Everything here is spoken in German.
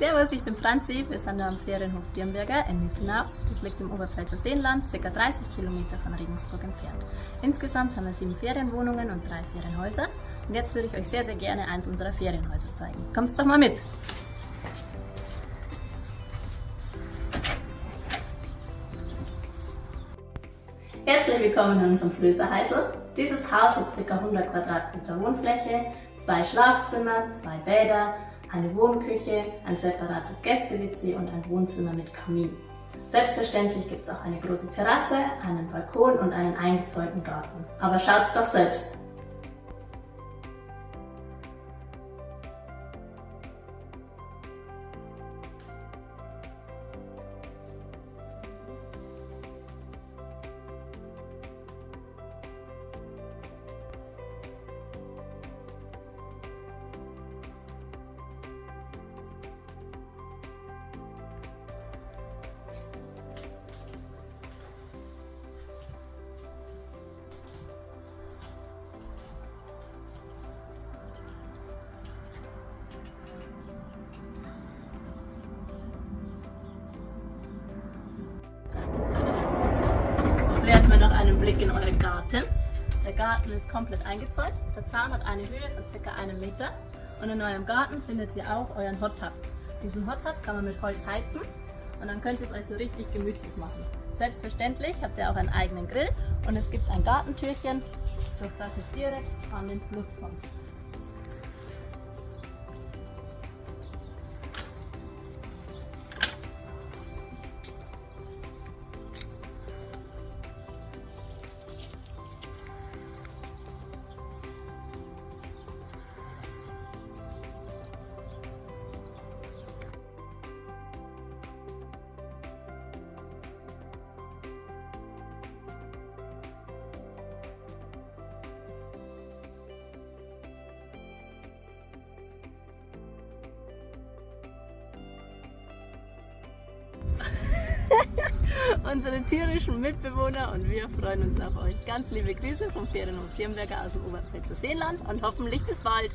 Servus, ich bin Franzi, wir sind am Ferienhof Dirnberger in Nittenau. Das liegt im Oberpfälzer Seenland, ca. 30 Kilometer von Regensburg entfernt. Insgesamt haben wir 7 Ferienwohnungen und 3 Ferienhäuser. Und jetzt würde ich euch sehr, sehr gerne eins unserer Ferienhäuser zeigen. Kommt's doch mal mit! Herzlich willkommen in unserem Flößerheisel. Dieses Haus hat ca. 100 Quadratmeter Wohnfläche, 2 Schlafzimmer, 2 Bäder, eine Wohnküche, ein separates Gäste-WC und ein Wohnzimmer mit Kamin. Selbstverständlich gibt es auch eine große Terrasse, einen Balkon und einen eingezäunten Garten. Aber schaut's doch selbst! Jetzt lernt man noch einen Blick in euren Garten. Der Garten ist komplett eingezäunt. Der Zaun hat eine Höhe von ca. 1 Meter. Und in eurem Garten findet ihr auch euren Hot Tub. Diesen Hot Tub kann man mit Holz heizen und dann könnt ihr es euch so richtig gemütlich machen. Selbstverständlich habt ihr auch einen eigenen Grill und es gibt ein Gartentürchen, durch das ihr direkt an den Fluss kommt. Unsere tierischen Mitbewohner und wir freuen uns auf euch. Ganz liebe Grüße vom Ferienhof Dirnberger aus dem Oberpfälzer Seenland und hoffentlich bis bald!